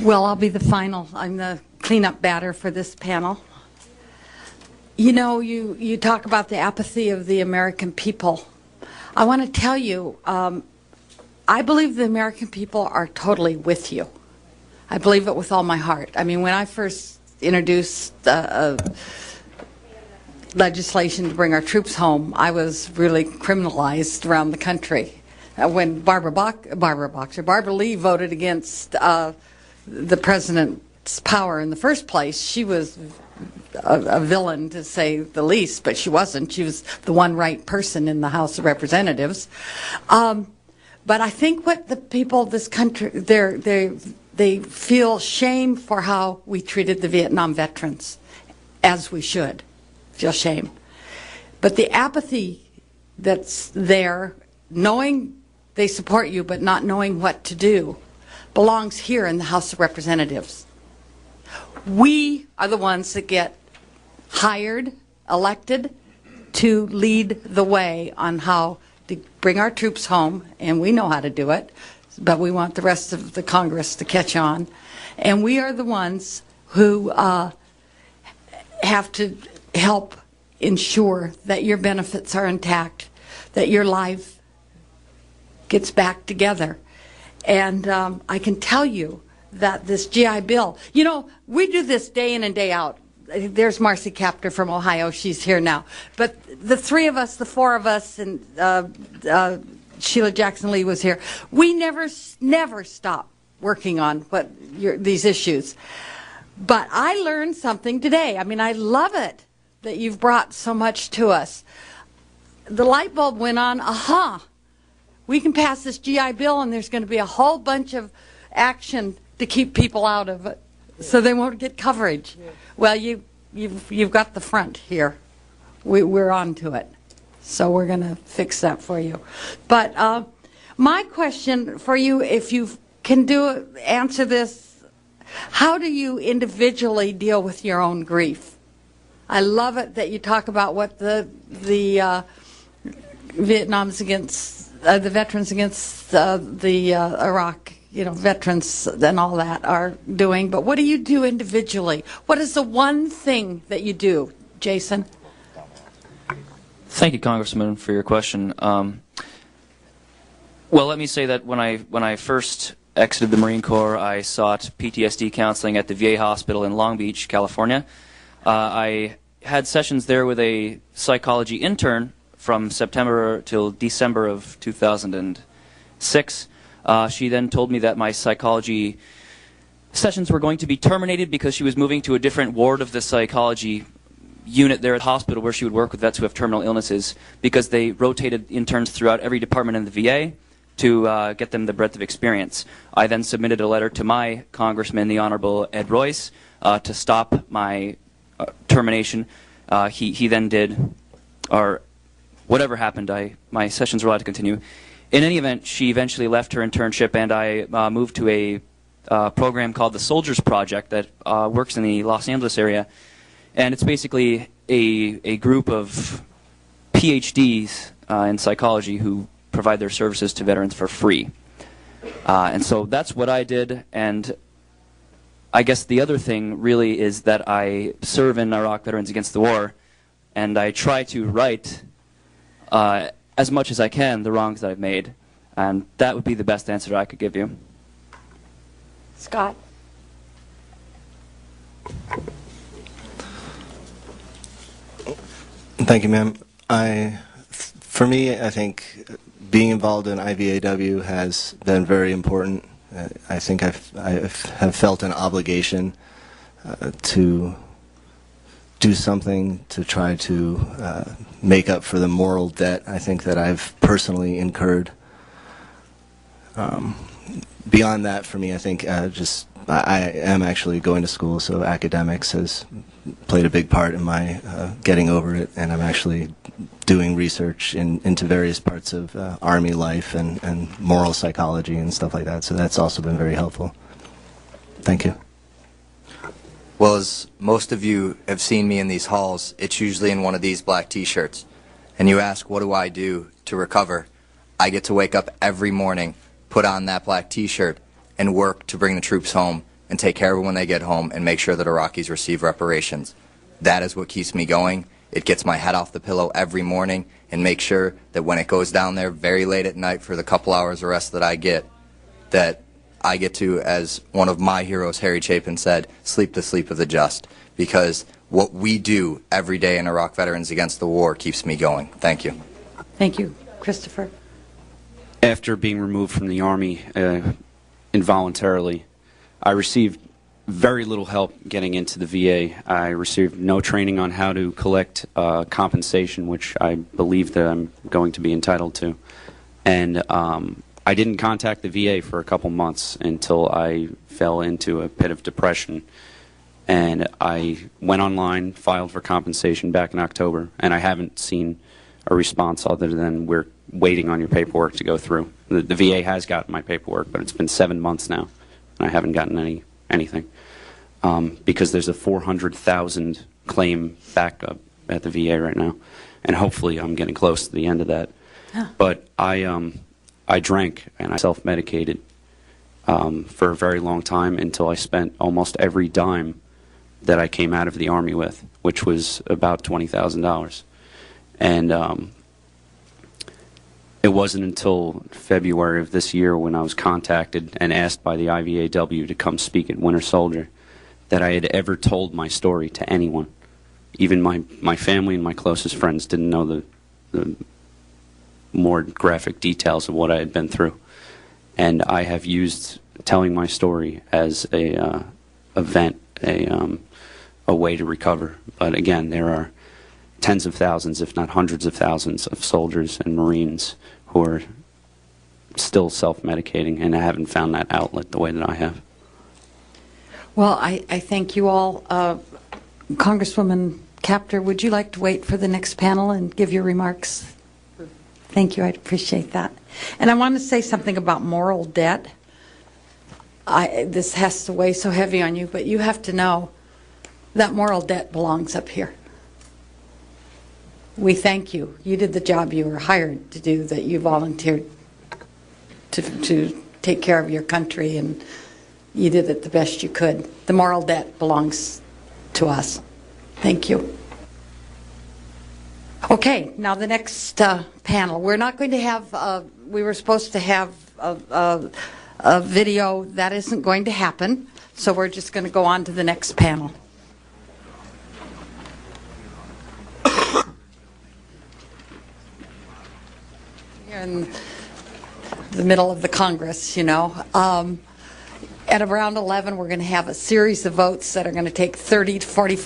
Well, I'll be the final. I'm the cleanup batter for this panel. You know, you talk about the apathy of the American people. I want to tell you, I believe the American people are totally with you. I believe it with all my heart. I mean, when I first introduced legislation to bring our troops home, I was really criminalized around the country. When Barbara Lee voted against the president's power in the first place, she was a villain, to say the least, but she wasn't. She was the one right person in the House of Representatives. But I think what the people of this country, they feel shame for how we treated the Vietnam veterans, as we should feel shame. But the apathy that's there, knowing they support you but not knowing what to do, belongs here in the House of Representatives. We are the ones that get hired, elected, to lead the way on how to bring our troops home, and we know how to do it, but we want the rest of the Congress to catch on. And we are the ones who have to help ensure that your benefits are intact, that your life gets back together. And I can tell you that this GI Bill, you know, we do this day in and day out. There's Marcy Kapter from Ohio. She's here now. But the three of us, the four of us, and Sheila Jackson Lee was here, we never stop working on these issues. But I learned something today. I mean, I love it that you've brought so much to us. The light bulb went on, we can pass this GI Bill and there's going to be a whole bunch of action to keep people out of it so they won't get coverage. Yeah. Well, you've got the front here. We're on to it. So we're going to fix that for you. But my question for you, if you can answer this, how do you individually deal with your own grief? I love it that you talk about what the Vietnam's against the veterans against the Iraq, veterans and all that are doing. But what do you do individually? What is the one thing that you do, Jason? Thank you, Congressman, for your question. Well, let me say that when I first exited the Marine Corps, I sought PTSD counseling at the VA hospital in Long Beach, California. I had sessions there with a psychology intern from September till December of 2006. She then told me that my psychology sessions were going to be terminated because she was moving to a different ward of the psychology unit there at the hospital where she would work with vets who have terminal illnesses, because they rotated interns throughout every department in the VA to get them the breadth of experience. I then submitted a letter to my congressman, the Honorable Ed Royce, to stop my termination. He then did, or whatever happened, my sessions were allowed to continue. In any event, she eventually left her internship, and I moved to a program called the Soldiers Project that works in the Los Angeles area. And it's basically a group of PhDs in psychology who provide their services to veterans for free. And so that's what I did. And I guess the other thing really is that I serve in Iraq Veterans Against the War, and I try to right as much as I can the wrongs that I've made. And that would be the best answer I could give you. Scott? Thank you, ma'am. For me, I think being involved in IVAW has been very important. I think I have felt an obligation to do something to try to make up for the moral debt I think that I've personally incurred. Beyond that, for me, I think I am actually going to school, so academics has played a big part in my getting over it, and I'm actually doing research into various parts of Army life and moral psychology and stuff like that, so that's also been very helpful. Thank you. Well, as most of you have seen me in these halls, it's usually in one of these black t-shirts. And you ask, what do I do to recover? I get to wake up every morning, put on that black t-shirt, and work to bring the troops home and take care of it when they get home and make sure that Iraqis receive reparations. That is what keeps me going. It gets my head off the pillow every morning and makes sure that when it goes down there very late at night for the couple hours of rest that I get to, as one of my heroes, Harry Chapin, said, sleep the sleep of the just. Because what we do every day in Iraq Veterans Against the War keeps me going. Thank you. Thank you. Christopher? After being removed from the Army involuntarily, I received very little help getting into the VA. I received no training on how to collect compensation, which I believe that I'm going to be entitled to. And I didn't contact the VA for a couple months until I fell into a pit of depression. And I went online, filed for compensation back in October, and I haven't seen a response other than we're waiting on your paperwork to go through. The VA has gotten my paperwork, but it's been 7 months now, and I haven't gotten anything. Because there's a $400,000 claim backup at the VA right now, and hopefully I'm getting close to the end of that. Huh. But I drank and I self-medicated for a very long time until I spent almost every dime that I came out of the Army with, which was about $20,000. And it wasn't until February of this year when I was contacted and asked by the IVAW to come speak at Winter Soldier that I had ever told my story to anyone. Even my family and my closest friends didn't know the more graphic details of what I had been through. And I have used telling my story as a vent, a way to recover. But again, there are tens of thousands, if not hundreds of thousands, of soldiers and Marines who are still self-medicating, and I haven't found that outlet the way that I have. Well, I thank you all. Congresswoman Capter, would you like to wait for the next panel and give your remarks? Thank you. I'd appreciate that. And I want to say something about moral debt. This has to weigh so heavy on you, but you have to know that moral debt belongs up here. We thank you. You did the job you were hired to do, that you volunteered to take care of your country, and you did it the best you could. The moral debt belongs to us. Thank you. Okay, now the next panel. We're not going to have, we were supposed to have a video. That isn't going to happen, so we're just going to go on to the next panel. Here in the middle of the Congress, you know. At around 11, we're going to have a series of votes that are going to take 30 to 45